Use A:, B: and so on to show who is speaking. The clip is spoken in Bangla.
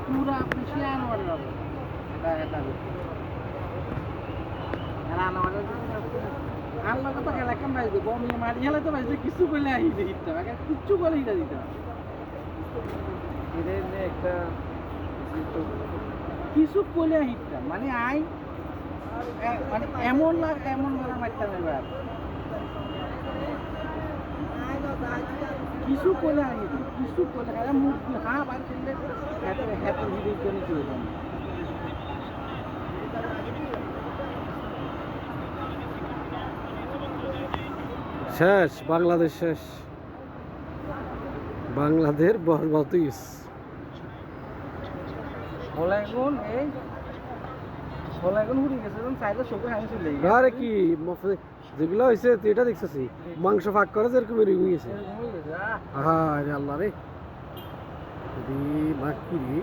A: পুরা আপনি শিয়ান ওয়ার্ড হবে এটা আল্লাহ কথা খেলা কেমন বাজবে বমি মারি হেলে তো বাজবে কিছু করলে আই দিতে হবে কিচ্ছু করলে এটা দিতে হবে একটা কিছু করলে হিটটা মানে আই মানে এমন মারা মারতাম এবার কিছু করলে আই কিছু করলে মুখ হা বার করলে হ্যাঁ ভিডিও করে চলে যাবে
B: শেষ বাংলাদেশ শেষ বাংলাদেশ বরবাদিস
A: হলাইগুন এই হলাইগুন হুড়ি গেছে যখন সাইডে সবুজ হানি চলে গেছে
B: আরে কি যেগুলো হয়েছে তুই এটা দেখছিস মাংস ফাঁক করে যেরকম বেরিয়ে গেছে আহা রে আল্লাহ রে বাকি রে